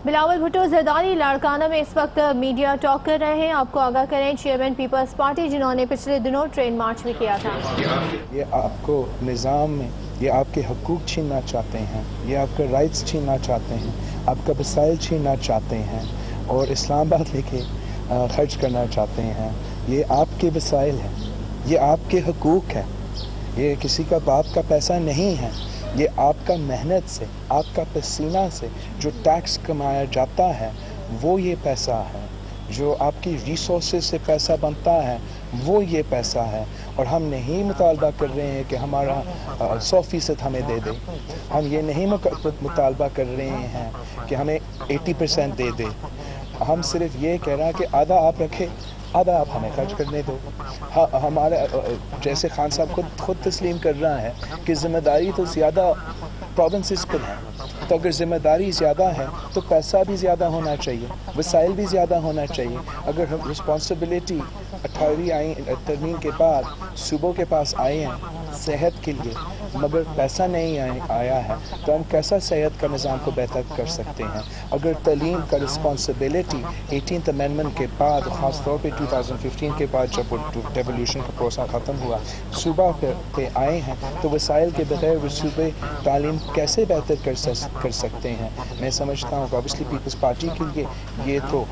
بلاول بھٹو زرداری لاڑکانہ میں اس وقت media talk کر رہے ہیں. آپ کو آگاہ کریں چیئرمین پیپلز پارٹی جنہوں نے پچھلے دنوں ٹرین مارچ بھی کیا تھا. یہ آپ کو نظام میں یہ آپ کے حقوق چھیننا چاہتے ہیں, یہ آپ کے رائٹس چھیننا چاہتے ہیں, آپ کا وسائل چھیننا چاہتے ہیں اور اسلام آباد لے کے خرچ کرنا چاہتے ہیں. یہ آپ کے وسائل ہیں, یہ آپ کے حقوق ہیں, یہ کسی کا باپ کا پیسہ نہیں ہے. یہ آپ کا محنت سے, آپ کا پسینہ سے جو ٹیکس کمایا جاتا ہے وہ یہ پیسہ ہے. جو آپ کی ریسورسز سے پیسہ بنتا ہے وہ یہ پیسہ ہے. اور ہم نہیں مطالبہ کر رہے ہیں کہ ہمارا 100% ہمیں دے دے. ہم یہ نہیں مطالبہ کر رہے ہیں کہ ہمیں 80% دے دے. ہم صرف یہ کہہ رہے ہیں کہ آدھا آپ رکھے, آدھا آپ ہمیں خرچ کرنے دو. ہمارے جیسے خان صاحب خود تسلیم کر رہا ہے کہ ذمہ داری تو زیادہ پروونسز پر ہے, تو اگر ذمہ داری زیادہ ہے تو پیسہ بھی زیادہ ہونا چاہیے, وسائل بھی زیادہ ہونا چاہیے. اگر ہم رسپانسبلٹی 18ویں ترمیم کے بعد صوبوں کے پاس آئے ہیں صحت کے لیے مگر پیسہ نہیں آیا ہے تو ہم کیسا صحت کا نظام کو بہتر کر سکتے ہیں. اگر تعلیم کا رسپانسبلٹی 18th امینڈمنٹ کے بعد, خاص طور پہ 2015 کے بعد جب ڈیولیوشن کا پروسیس ختم ہوا, صوبہ پہ آئے ہیں تو وسائل کے بغیر وہ صوبے تعلیم کیسے بہتر کر سکتے ہیں. میں سمجھتا ہوں کہ اوبیسلی پیپلز پارٹی کے لیے یہ تو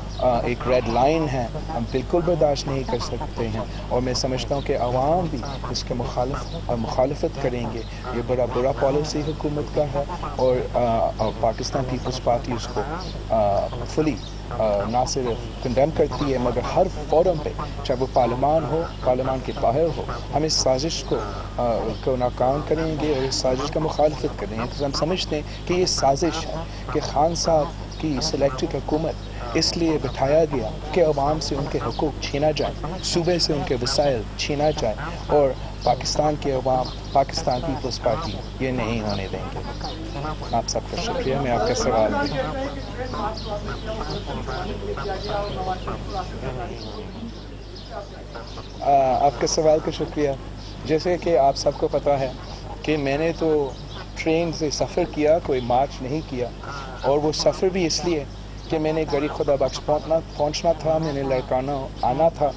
ایک ریڈ لائن ہے, ہم بالکل برداشت نہیں کر سکتے ہیں. اور میں سمجھتا ہوں کہ عوام بھی اس کے مخالفت کریں گے. یہ برا پالیسی حکومت کا ہے اور پاکستان پیپلز پارٹی اس کو فلی نہ صرف کنڈیم کرتی ہے مگر ہر فورم پہ, چاہے وہ پارلیمان ہو, پارلیمان کے باہر ہو, ہم اس سازش کو ناکام کریں گے اور اس سازش کا مخالفت کریں گے. تو ہم سمجھتے ہیں کہ یہ سازش ہے کہ خان صاحب کی سلیکٹڈ حکومت اس لیے بٹھایا گیا کہ عوام سے ان کے حقوق چھینا جائے, صوبے سے ان کے وسائل چھینا جائے, اور پاکستان کے عوام, پاکستان پیپلز پارٹی یہ نہیں ہونے دیں گے. آپ سب کا شکریہ. میں آپ کا سوال آپ کے سوال کا شکریہ. جیسے کہ آپ سب کو پتہ ہے کہ میں نے تو ٹرین سے سفر کیا, کوئی مارچ نہیں کیا, اور وہ سفر بھی اس لیے کہ میں نے غریب خدا بخش پہنچنا تھا. میں نے لاڑکانہ آنا تھا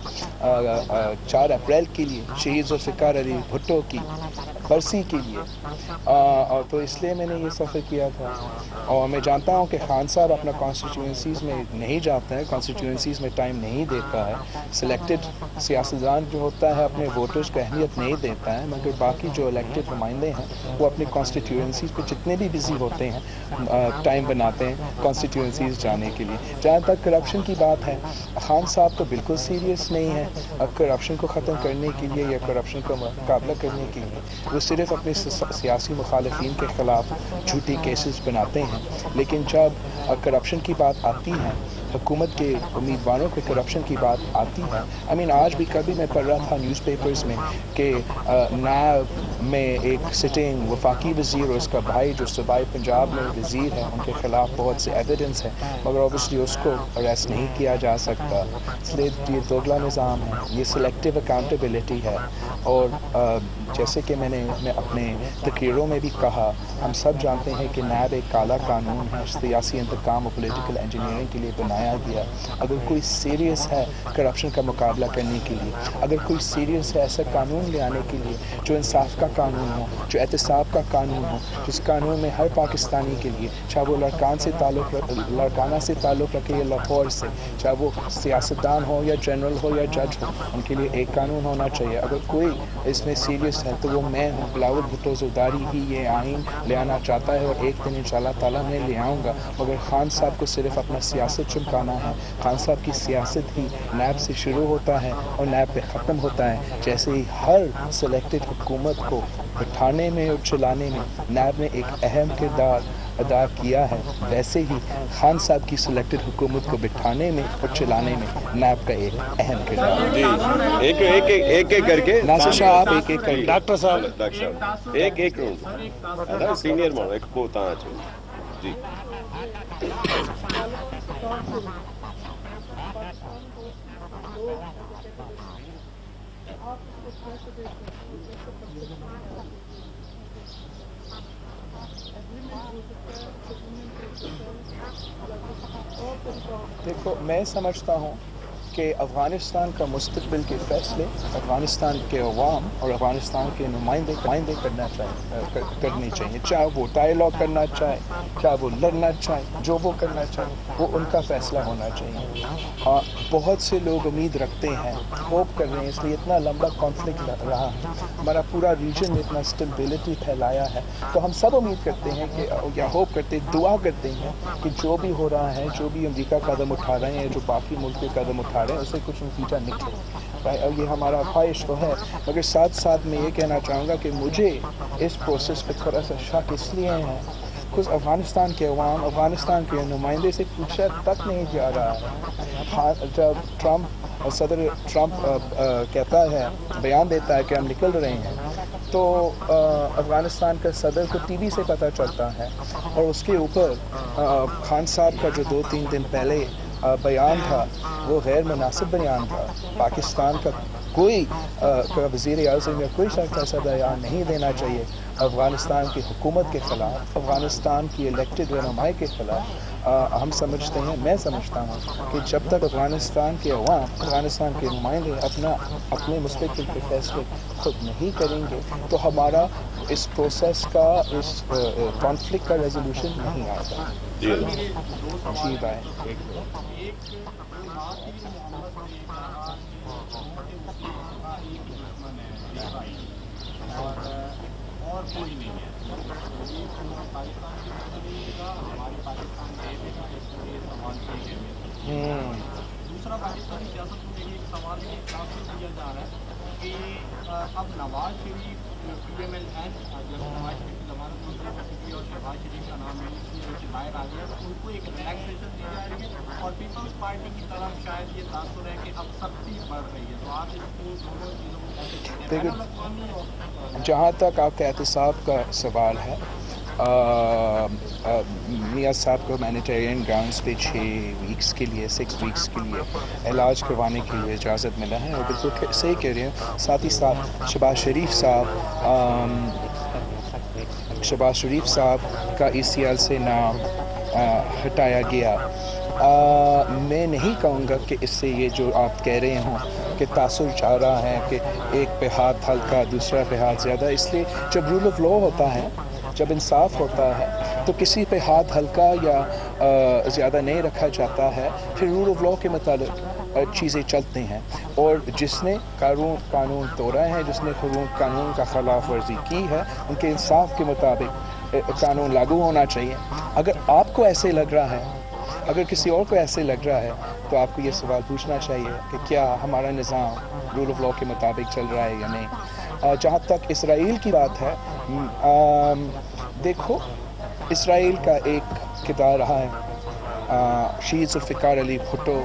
4 اپریل کے لیے, شہید ذوالفقار علی بھٹو کی برسی کے لیے, اور تو اس لیے میں نے یہ سفر کیا تھا. اور میں جانتا ہوں کہ خان صاحب اپنا کانسٹیٹیوئنسیز میں نہیں جاتا ہے, کانسٹیٹیوئنسیز میں ٹائم نہیں دیتا ہے. سلیکٹڈ سیاستدان جو ہوتا ہے اپنے ووٹرز کو اہمیت نہیں دیتا ہے, مگر باقی جو الیکٹڈ نمائندے ہیں وہ اپنی کانسٹیٹیوئنسیز پہ جتنے بھی بزی ہوتے ہیں ٹائم بناتے ہیں کانسٹیٹیوئنسیز جانے کے لیے. جہاں تک کرپشن کی بات ہے, خان صاحب تو بالکل سیریس نہیں ہے کرپشن کو ختم کرنے کے لیے یا کرپشن کا مقابلہ کرنے کے لیے. وہ صرف اپنے سیاسی مخالفین کے خلاف جھوٹی کیسز بناتے ہیں. لیکن جب کرپشن کی بات آتی ہے, حکومت کے امیدواروں کے کرپشن کی بات آتی ہے, آج بھی کبھی میں پڑھ رہا تھا نیوز پیپرز میں کہ نیب میں ایک سٹنگ وفاقی وزیر اور اس کا بھائی جو صوبائی پنجاب میں وزیر ہے ان کے خلاف بہت سے ایویڈنس ہے, مگر اوبیسلی اس کو اریسٹ نہیں کیا جا سکتا. اس لیے یہ دوگلا نظام ہے, یہ سلیکٹیو اکاؤنٹیبلٹی ہے. اور جیسے کہ میں اپنے تقریروں میں بھی کہا, ہم سب جانتے ہیں کہ نیب ایک کالا قانون ہے, سیاسی انتقام اور پولیٹیکل انجینئرنگ کے لیے بنایا گیا. اگر کوئی سیریس ہے کرپشن کا مقابلہ کرنے کے لیے, اگر کوئی سیریس ہے ایسا قانون لے آنے کے لیے جو انصاف کا قانون ہو, جو احتساب کا قانون ہو, جس قانون میں ہر پاکستانی کے لیے, چاہے وہ لاڑکانہ سے تعلق رکھے یا لاہور سے, چاہے وہ سیاستدان ہو یا جنرل ہو یا جج ہو, ان کے لیے ایک قانون ہونا چاہیے. اگر کوئی اس میں سیریس ہے تو وہ میں ہوں. بلاول بھٹو زرداری ہی یہ آئین لے آنا چاہتا ہے اور ایک دن انشاءاللہ تعالیٰ میں لے آؤں گا. مگر خان صاحب کو صرف اپنا سیاست چمکانا ہے. خان صاحب کی سیاست ہی نیب سے شروع ہوتا ہے اور نیب پہ ختم ہوتا ہے. جیسے ہی ہر سلیکٹڈ حکومت کو بٹھانے میں اور چلانے میں نیب نے ایک اہم کردار ادا کیا ہے, ویسے ہی خان صاحب کی سلیکٹڈ حکومت کو بٹھانے میں اور چلانے میں نیب کا ایک اہم کردار ہے. جی ایک کر کے ناصر شاہ آپ ایک کر کے. ڈاکٹر صاحب ایک روز سینئر مانو ایک کو تا جی देखो, मैं समझता हूँ कि अफ़गानिस्तान का मुस्तक़बिल के फ़ैसले अफ़गानिस्तान के अवाम और अफ़गानिस्तान के नुमाइंदे करने चाहिए। चाहे वो डायलॉग करना चाहे, चाहे वो लड़ना चाहे, जो वो करना चाहे, वो उनका फ़ैसला होना चाहिए। हाँ, बहुत से लोग उम्मीद रखते हैं, होप कर रहे हैं, इसलिए इतना लंबा कॉन्फ्लिक्ट रहा है, हमारा पूरा रीजन में इतना स्टेबिलिटी फैलाया है, तो हम सब उम्मीद करते हैं कि या होप करते दुआ करते हैं कि जो भी हो रहा है, जो भी अमेरिका कदम उठा रहे हैं, जो बाकी मुल्क के कदम उठा रहे हैं, उससे कुछ नतीजा निकले। और ये हमारा ख्वाहिश तो है, मगर साथ साथ मैं ये कहना चाहूँगा कि मुझे इस प्रोसेस पे थोड़ा सा शक इसलिए है कुछ अफ़गानिस्तान के अवाम, अफ़गानिस्तान के नुमाइंदे से पूछा तक नहीं जा रहा है। हाँ, जब सदर ट्रंप कहता है, बयान देता है कि हम निकल रहे हैं, तो अफ़गानिस्तान का सदर को टीवी से पता चलता है, और उसके ऊपर खान साहब का जो 2-3 दिन पहले बयान था वो गैर मुनासिब बयान था। पाकिस्तान का कोई वज़ीर आज़म या कोई शख्स ऐसा बयान नहीं देना चाहिए अफ़गानिस्तान की हुकूमत के ख़िलाफ़, अफ़गानिस्तान की इलेक्टेड रहनुमाई के ख़िलाफ़। हम समझते हैं, मैं समझता हूँ कि जब तक अफ़गानिस्तान के अवाम, अफ़गानिस्तान के नुमाइंदे अपने मुस्तक़बिल के फ़ैसले खुद नहीं करेंगे, तो हमारा इस प्रोसेस का, इस कॉन्फ्लिक्ट का रेजोल्यूशन नहीं आएगा। जी भाई। और कोई नहीं है, पाकिस्तान की का हमारी पाकिस्तान के सवाल किए गए। दूसरा, पाकिस्तानी सियासत को लेकर एक सवाल ये काफ़ी किया जा रहा है कि अब नवाज शरीफ PMLN, जब नवाज शरीफ की जमानत मंजूर हो चुकी है और शहबाज शरीफ का नाम से बाहर आ गया, तो उनको एक रिलैक्सेशन दी जा रही है, और पीपल्स पार्टी की तरफ शायद ये तासुर है कि अब सख्ती बढ़ रही है। तो आप इसको दोनों चीज़ों को कैसे देखते हैं? जहाँ तक आपके एहतसाब का सवाल है, मियाँ साहब को मैनिटेरियन ग्राउंड्स पे 6 वीक्स के लिए, 6 वीक्स के लिए इलाज करवाने के लिए इजाज़त मिला है, और बिल्कुल सही कह रहे हैं। साथ ही साथ शहबाज शरीफ साहब का ECL से नाम हटाया गया। मैं नहीं कहूँगा कि इससे ये जो आप कह रहे हों कि तासुर चाह रहा है कि एक पे हाथ हल्का, दूसरा पे हाथ ज़्यादा, इसलिए जब रूल ऑफ लॉ होता है, जब इंसाफ होता है, तो किसी पे हाथ हल्का या ज़्यादा नहीं रखा जाता है, फिर रूल ऑफ लॉ के मुताबिक चीज़ें चलती हैं, और जिसने कानून तोड़ा है, जिसने कानून का खिलाफ वर्जी की है, उनके इंसाफ के मुताबिक कानून लागू होना चाहिए। अगर आपको ऐसे लग रहा है, अगर किसी और को ऐसे लग रहा है, तो आपको ये सवाल पूछना चाहिए कि क्या हमारा निज़ाम रूल ऑफ लॉ के मुताबिक चल रहा है या नहीं। जहाँ तक इसराइल की बात है, देखो, इसराइल का एक किरदार रहा है, शहीद जुल्फ़िकार अली भुट्टो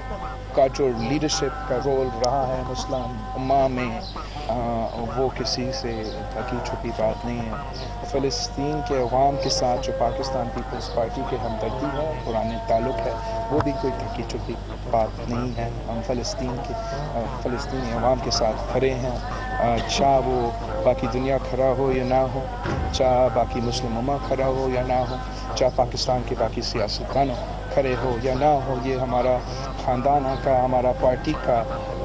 का जो लीडरशिप का रोल रहा है मुस्लिम उम्मा में, वो किसी से ढकी छुपी बात नहीं है। फ़लस्तीन के अवाम के साथ जो पाकिस्तान पीपल्स पार्टी के हमदर्दी है, पुराने ताल्लुक़ है, वो भी कोई ढकी छुपी बात नहीं है। हम फ़लस्तीनी अवाम के साथ खड़े हैं, चाहे वो बाकी दुनिया खड़ा हो या ना हो, चाहे बाकी मुस्लिम उम्मा खड़ा हो या ना हो, चाहे पाकिस्तान के बाकी सियासतदान खड़े हो या ना हो, ये हमारा ख़ानदान का, हमारा पार्टी का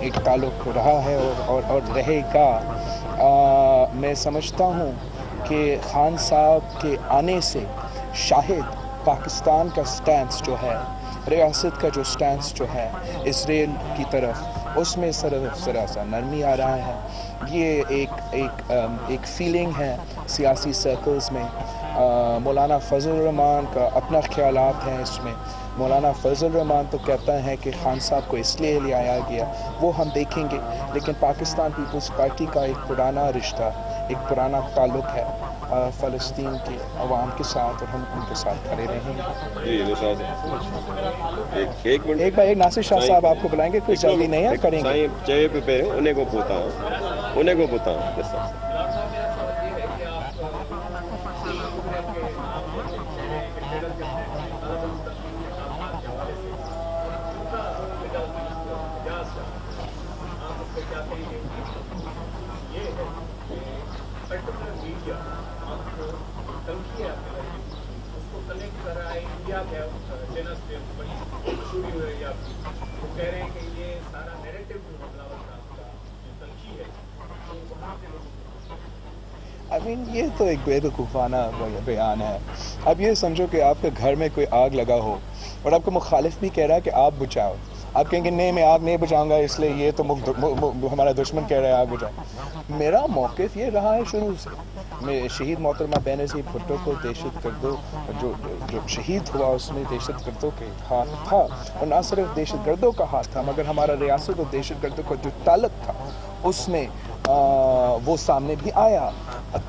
एक ताल्लुक़ रहा है और रहेगा। मैं समझता हूँ कि खान साहब के आने से शायद पाकिस्तान का स्टैंस जो है, रियासत का जो स्टैंस जो है इसराइल की तरफ, उसमें ज़रा सा नरमी आ रहा है। ये एक फीलिंग है सियासी सर्कल्स में। मौलाना फजल रहमान का अपना ख़यालात हैं इसमें। मौलाना फजल रहमान तो कहता है कि खान साहब को इसलिए ले आया गया, वो हम देखेंगे, लेकिन पाकिस्तान पीपल्स पार्टी का एक पुराना रिश्ता, एक पुराना ताल्लुक़ है फ़लस्तीन के अवाम के साथ, और हम उनके साथ खड़े रहेंगे। एक बार नासिर शाह साहब आपको बुलाएंगे, कोई जल्दी नहीं है, करेंगे। उन्हें को पूछता हूँ। उसको कनेक्ट कर रहा है इंडिया के आपकी, वो कह रहे हैं कि ये सारा नैरेटिव जो हमलावर साहब का तलखी है, तो वहाँ पे लोगों I mean, ये तो एक बेवकूफ़ाना बयान है. अब ये समझो कि आपके घर में कोई आग लगा हो और आपका मुखालिफ भी कह रहा है कि आप बुझाओ. आप कहेंगे नहीं मैं आग नहीं बुझाऊंगा, इसलिए ये तो हमारा दुश्मन कह रहा है आग बुझाओ. मेरा मौक़िफ़ ये रहा है शुरू से. मैं शहीद मोहतरमा बेनज़ीर भुट्टो को दहशत गर्दों जो शहीद हुआ उसमें दहशत गर्दों के हाथ था, और ना सिर्फ दहशत गर्दों का हाथ था मगर हमारा रियासत और दहशत गर्दों का जो ताल्लुक़ था उसमें वो सामने भी आया.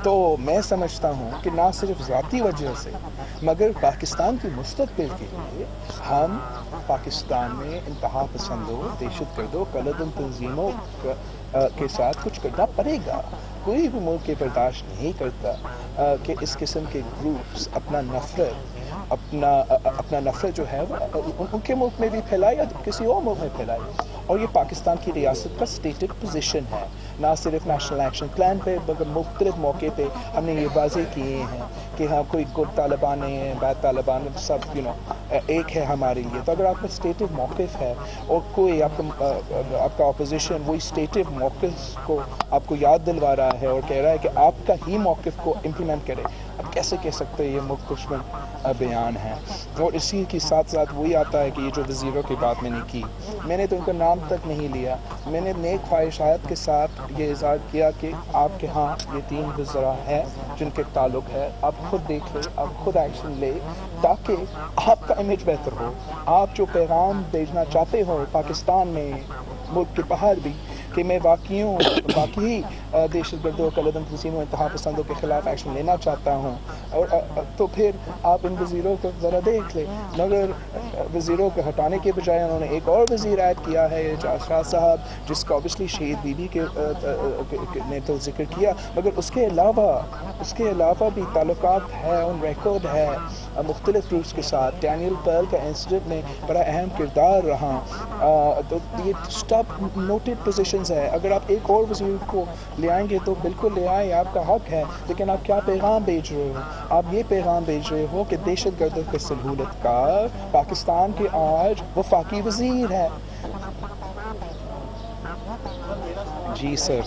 तो मैं समझता हूँ कि ना सिर्फ ज़ाती वजह से मगर पाकिस्तान की मुस्तक़बिल के लिए हम पाकिस्तान में इंतहा पसंदों, दहशत गर्दों, कलदम तंजीमों के साथ कुछ करना पड़ेगा. कोई भी मुल्क के बर्दाश्त नहीं करता कि इस किस्म के ग्रुप्स अपना नफरत जो है उनके मुल्क में भी फैलाए या किसी और मुल्क में फैलाए. और ये पाकिस्तान की रियासत का स्टेटेड पोजीशन है, ना सिर्फ नेशनल एक्शन प्लान पे मगर मुख्तलिफ मौके पे हमने ये वाज़ेह किए हैं कि हाँ कोई गुड तालिबान नहीं है, बैड तालिबान, सब एक है हमारे लिए. तो अगर आपका स्टेटिव मौक़िफ़ है और कोई आपका अपोजिशन वही स्टेटिव मौक़िफ़ को आपको याद दिलवा रहा है और कह रहा है कि आपका ही मौक़िफ़ को इम्प्लीमेंट करे, अब कैसे कह सकते हैं ये मुल्क दुश्मन बयान है. और इसी के साथ साथ वही आता है कि ये जो वज़ीरों की बात मैंने की, मैंने तो उनका नाम तक नहीं लिया. मैंने नेक ख्वाहिशात के साथ ये इज़हार किया कि आपके यहाँ ये 3 वज़रा हैं जिनके ताल्लुक़ है, आप खुद देख लें, आप खुद एक्शन ले ताकि आपका इमेज बेहतर हो. आप जो पैगाम भेजना चाहते हो पाकिस्तान में, मुल्क के बाहर भी, कि मैं वाकई दहशत गर्दों, कलदम तंजीमों, इंतहा पसंदों के ख़िलाफ़ एक्शन लेना चाहता हूँ, और तो फिर आप इन वज़ीरों को ज़रा देख लें. मगर वज़ीरों को हटाने के बजाय उन्होंने एक और वज़ीर ऐड किया है, शाह साहब, जिसका ऑब्वियसली शहीद बीबी के ने तो जिक्र किया, मगर उसके अलावा भी ताल्लुकात है, उन रिकॉर्ड है मुख्तलिफ ग्रुप्स के साथ. डैनियल पर्ल का इंसिडेंट में बड़ा अहम किरदार रहा. तो ये स्टॉप नोटेड पोजीशंस है. अगर आप एक और वज़ीर को ले आएंगे तो बिल्कुल ले आएँ, आपका हक है, लेकिन आप क्या पैगाम भेज रहे हो? आप ये पैगाम भेज रहे हो कि दहशत गर्दों के सहूलतकार पाकिस्तान के आज वफाकी वज़ीर है. जी सर.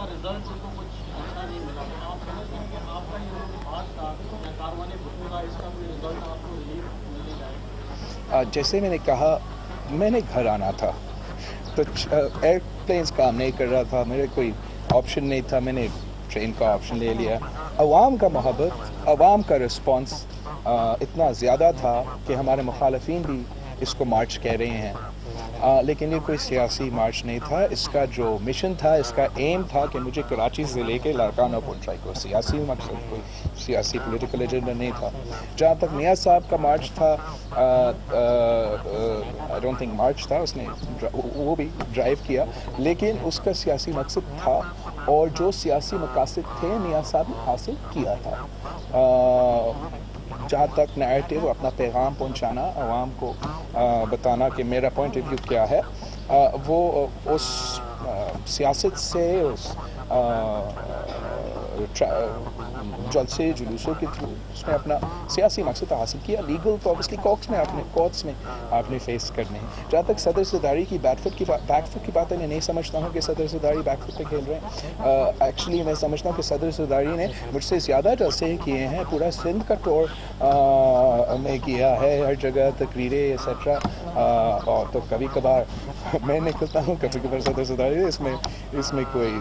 रिजल्ट उनको कुछ अच्छा नहीं मिला. तो आप कहना चाहेंगे आपका ये जो बात था या कारवाने भुट्टो का, इसका कोई रिजल्ट आपको रिलीफ मिलने जाएगा? जैसे मैंने कहा, मैंने घर आना था तो एयरप्लेन्स काम नहीं कर रहा था, मेरे कोई ऑप्शन नहीं था, मैंने ट्रेन का ऑप्शन ले लिया. अवाम का मोहब्बत, अवाम का रिस्पॉन्स इतना ज़्यादा था कि हमारे मुखालफीन भी इसको मार्च कह रहे हैं. लेकिन ये कोई सियासी मार्च नहीं था. इसका जो मिशन था, इसका एम था कि मुझे कराची से लेके लाड़काना पहुंचाई. कोई सियासी मकसद, कोई सियासी पॉलिटिकल एजेंडा नहीं था. जहाँ तक मियाँ साहब का मार्च था, आई डोंट थिंक मार्च था, उसने वो भी ड्राइव किया, लेकिन उसका सियासी मकसद था और जो सियासी मकासद थे मियाँ साहब ने हासिल किया था. जहाँ तक नैरेटिव, अपना पैगाम पहुँचाना, आवाम को बताना कि मेरा पॉइंट ऑफ व्यू क्या है, वो उस सियासत से, उस जलसे जुलूसों के थ्रू उसमें अपना सियासी मकसद हासिल किया. लीगल तो ऑब्वियसली कोर्ट्स में आपने फेस करने हैं. जहाँ तक सदर ज़रदारी की बैकफुट की बात है, मैं नहीं समझता हूँ कि सदर ज़रदारी बैकफुट पे खेल रहे हैं. एक्चुअली मैं समझता हूँ कि सदर ज़रदारी ने मुझसे ज़्यादा जलसे किए हैं. पूरा सिंध का टूर में किया है, हर जगह तकरीरें एक्सेट्रा. और तो कभी कभार मैं निकलता हूँ, कभी कभार सदर ज़रदारी. इसमें कोई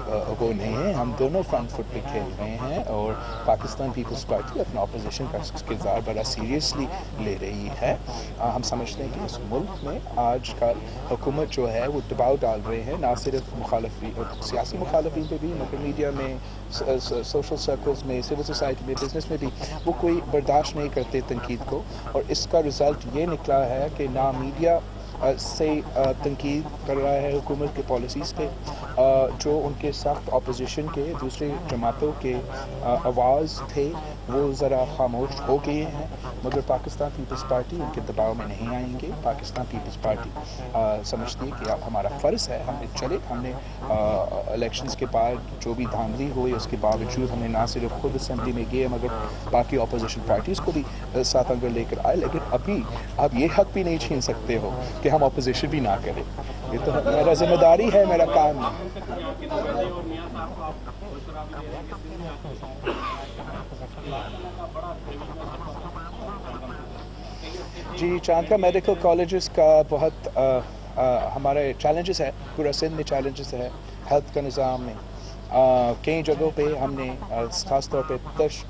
वो नहीं है. हम दोनों फ्रंट फुट पे खेल रहे हैं और पाकिस्तान पीपल्स पार्टी अपना अपोजिशन का किरदार बड़ा सीरियसली ले रही है. हम समझते हैं कि इस मुल्क में आज कल हुकूमत जो है वो दबाव डाल रहे हैं, ना सिर्फ सियासी मुखालफीन पे भी मगर मीडिया में, सोशल सर्कल्स में, सिविल सोसाइटी में, बिजनेस में भी वो कोई बर्दाश्त नहीं करते तनकीद को. और इसका रिज़ल्ट ये निकला है कि ना मीडिया से तनकीद कर रहा है हुकूमत के पॉलिसीज़ पे, जो उनके सख्त अपोजिशन के दूसरे जमातों के आवाज़ थे وہ ذرا خاموش ہو گئے ہیں، مگر پاکستان پیپلز پارٹی ان کے دباؤ میں نہیں آئیں گے. پاکستان پیپلز پارٹی سمجھتی ہے کہ ہمارا فرض ہے، ہم نے ہم نے الیکشنز کے بعد جو بھی دھاندلی ہوئی اس کے باوجود ہم نے نہ صرف خود اسمبلی میں گئے مگر باقی اپوزیشن پارٹیز کو بھی ساتھ اگر لے کر آئے. لیکن ابھی آپ یہ حق بھی نہیں چھین سکتے ہو کہ ہم اپوزیشن بھی نہ کریں. یہ تو میرا ذمہ داری ہے، میرا کام ہے. جی، چاند کا میڈیکل کالجز کا بہت ہمارے چیلنجز ہے، پورا سندھ میں چیلنجز ہے ہیلتھ کا نظام میں. کئی جگہوں پہ ہم نے خاص طور پہ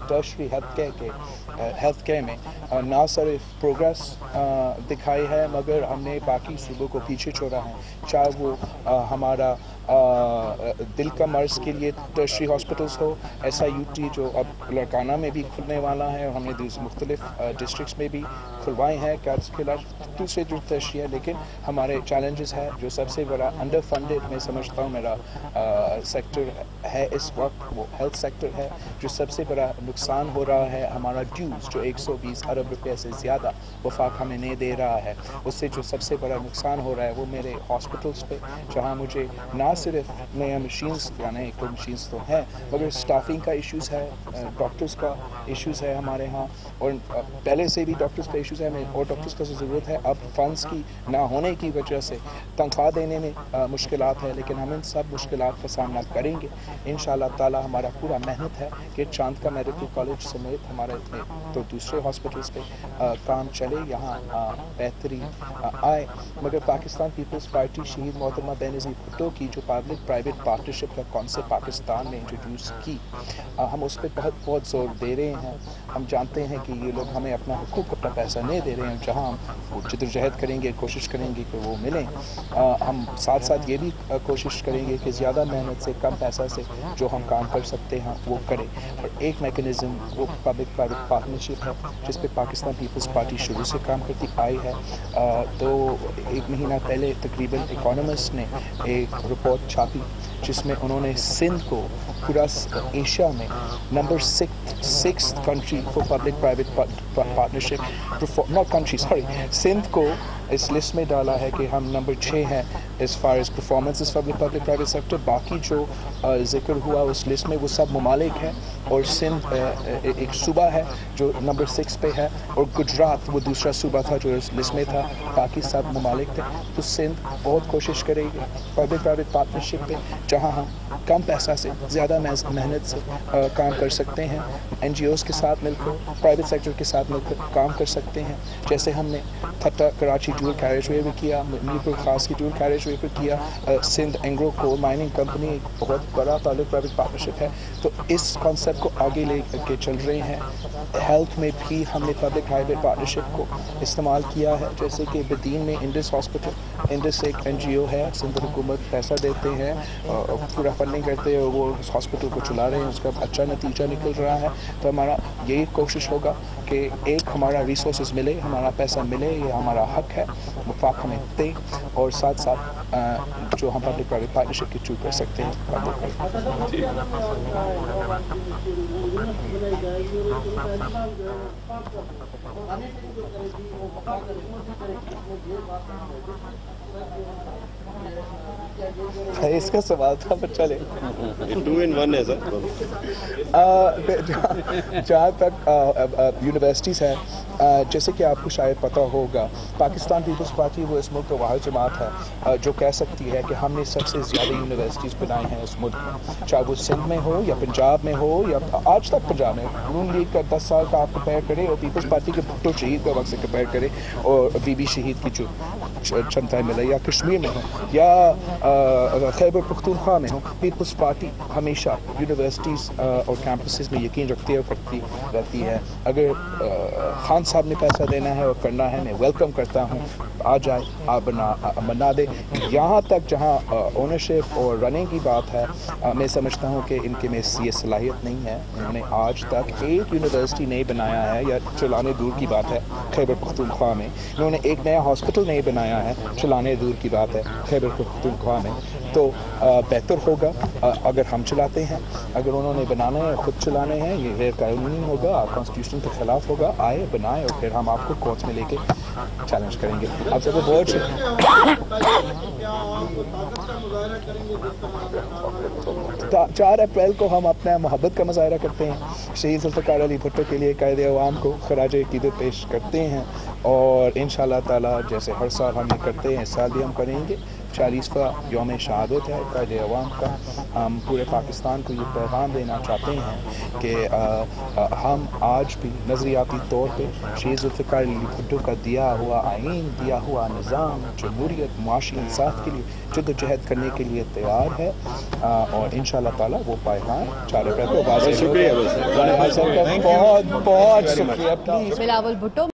ٹرشری ہیلتھ کیئر میں نہ صرف پروگریس دکھائی ہے مگر ہم نے باقی صوبوں کو پیچھے چھوڑا ہے. چاہے وہ ہمارا دل کا مرض کے لیے ٹرشری ہاسپٹلس ہو، SIUT جو اب لڑکانہ میں بھی کھلنے والا ہے، اور ہم نے مختلف ڈسٹرکٹس میں بھی کھلوائے ہیں کیٹس کے علاج دوسرے جو ٹرشری ہے. لیکن ہمارے چیلنجز ہے جو سب سے بڑا انڈر فنڈڈ میں سمجھتا ہوں میرا سیکٹر ہے اس وقت، وہ ہیلتھ سیکٹر ہے. جو سب سے بڑا نقصان ہو رہا ہے ہمارا ڈیوز جو 120 ارب روپے سے زیادہ وفاق ہمیں نہیں دے رہا ہے، اس سے جو سب سے بڑا نقصان ہو رہا ہے وہ میرے ہاسپٹلس پہ، جہاں مجھے نہ صرف نیا مشینز یعنی کوئی مشینز تو ہیں مگر اسٹافنگ کا ایشوز ہے، ڈاکٹرز کا ایشوز ہے ہمارے ہاں، اور پہلے سے بھی ڈاکٹرز کا ایشوز ہے اور ڈاکٹرز کا ضرورت ہے. اب فنڈس کی نہ ہونے کی وجہ سے تنخواہ دینے میں مشکلات ہے، لیکن ہم ان سب مشکلات کا سامنا کریں گے انشاءاللہ تعالی. ہمارا پورا محنت ہے کہ چاند کا میڈیکل کالج سمیت ہمارے تو دوسرے ہاسپٹلس پہ کام چلے، یہاں بہتری آئے. مگر پاکستان پیپلز پارٹی شہید محترمہ بینظیر بھٹو کی جو پبلک پرائیویٹ پارٹنرشپ کا کانسیپٹ پاکستان نے انٹروڈیوس کی، ہم اس پہ بہت زور دے رہے ہیں. ہم جانتے ہیں کہ یہ لوگ ہمیں اپنا حقوق، اپنا پیسہ نہیں دے رہے ہیں، جہاں ہم جدوجہد کریں گے، کوشش کریں گے کہ وہ ملیں. ہم ساتھ ساتھ یہ بھی کوشش کریں گے کہ زیادہ محنت سے کم پیسہ سے جو ہم کام کر سکتے ہیں وہ کریں. اور ایک میکنزم وہ پبلک پرائیویٹ پارٹنرشپ ہے جس پہ پاکستان پیپلز پارٹی شروع سے کام کرتی آئی ہے. تو ایک مہینہ پہلے تقریباً اکانومسٹ نے ایک رپورٹ چھاپی جس میں انہوں نے سندھ کو پورا ایشیا میں number 6 country for public private partnership, not country sorry, Sindh کو اس لسٹ میں ڈالا ہے کہ ہم نمبر 6 ہیں as far as performances public private sector. باقی جو ذکر ہوا اس لسٹ میں وہ سب ممالک ہیں، اور سندھ ایک صوبہ ہے جو نمبر 6 پہ ہے، اور گجرات وہ دوسرا صوبہ تھا جو اس لسٹ میں تھا، باقی سب ممالک تھے. تو سندھ بہت کوشش کرے گی پبلک پرائیویٹ پارٹنرشپ پہ، جہاں ہم کم پیسہ سے زیادہ محنت سے کام کر سکتے ہیں. NGOs کے ساتھ مل کر، پرائیویٹ سیکٹر کے ساتھ مل کر کام کر سکتے ہیں. جیسے ہم نے تھٹا کراچی ڈیول کیریج وے بھی کیا، میرپور خاص کی ڈیول کیریج وے پہ کیا. سندھ اینگرو کول مائننگ کمپنی ایک بہت بڑا پبلک پرائیویٹ پارٹنرشپ ہے. تو اس کانسیپٹ کو آگے لے کے چل رہے ہیں. ہیلتھ میں بھی ہم نے پبلک پرائیویٹ پارٹنرشپ کو استعمال کیا ہے، جیسے کہ بدین میں انڈس ہاسپٹل، انڈس ایک NGO ہے، سندھ حکومت پیسہ دیتے ہیں، پورا فنڈنگ کرتے ہیں، وہ اس ہاسپٹل کو چلا رہے ہیں، اس کا اچھا نتیجہ نکل رہا ہے. تو ہمارا یہی کوشش ہوگا کہ ایک ہمارا ریسورسز ملے، ہمارا پیسہ ملے، یہ ہمارا حق ہے، وفاق ہمیں دے، اور ساتھ ساتھ جو ہم پبلک پرائیویٹ پارٹنرشپ کے تھرو کر سکتے ہیں. اس کا سوال تھا پر چلے 2 in 1 ہے سر. جہاں تک یونیورسٹیز ہیں، جیسے کہ آپ کو شاید پتہ ہوگا پاکستان پیپلز پارٹی وہ اس ملک کا واحد جماعت ہے جو کہہ سکتی ہے کہ ہم نے سب سے زیادہ یونیورسٹیز بنائی ہیں اس ملک میں، چاہے وہ سندھ میں ہو یا پنجاب میں ہو یا آج تک پنجاب میں. نون لیگ کا 10 سال کا آپ کمپیئر کریں اور پیپلز پارٹی کے بھٹو شہید کا وقت سے کمپیئر کریں، اور بی شہید کی جو چنتا ملے، یا کشمیر میں ہو یا خیبر پختونخوا میں ہو، پیپلز پارٹی ہمیشہ یونیورسٹیز اور کیمپسز میں یقین رکھتی ہے اور کرتی رہتی ہے. اگر خان صاحب نے پیسہ دینا ہے اور کرنا ہے، میں ویلکم کرتا ہوں. आ जाए, आप बना दे। यहाँ तक जहाँ ओनरशिप और रनिंग की बात है, मैं समझता हूँ कि इनके में ये सलाहियत नहीं है। इन्होंने आज तक एक यूनिवर्सिटी नहीं बनाया है, या चलाने दूर की बात है खैबर पख्तूनख्वा में। इन्होंने एक नया हॉस्पिटल नहीं बनाया है, चलाने दूर की बात है खैबर पख्तूनख्वा में। तो बेहतर होगा अगर हम चलाते हैं, अगर उन्होंने बनाना है खुद चलाने हैं, ये गैर कानूनी होगा, कॉन्स्टिट्यूशन के खिलाफ होगा। आए, बनाए, और फिर हम आपको कोर्ट्स में लेके चैलेंज करेंगे। आप सबको बहुत 4 अप्रैल को हम अपना मोहब्बत का मुजाहरा करते हैं। शहीद ज़ुल्फ़िकार अली भुट्टो के लिए कायदे अवाम को खराज अक़ीदत पेश करते हैं, और इंशाअल्लाह ताला जैसे हर साल हम ये करते हैं, इस साल भी हम करेंगे। 40वां यौम शहादत है कायदे अवाम का। हम पूरे पाकिस्तान को ये पैगाम देना चाहते हैं कि हम आज भी नज़रियाती तौर पे शहीद ज़ुल्फ़िकार अली भुट्टो का दिया हुआ आइन, दिया हुआ निज़ाम, जमहूरियत, मुआशी इंसाफ के लिए जद्दोजहद करने के लिए तैयार है, और इंशाअल्लाह ताला वो पैगाम 4 अप्रैल को वाज़ेह होगा। बहुत बहुत शुक्रिया। प्लीज़ बिलावल भुट्टो।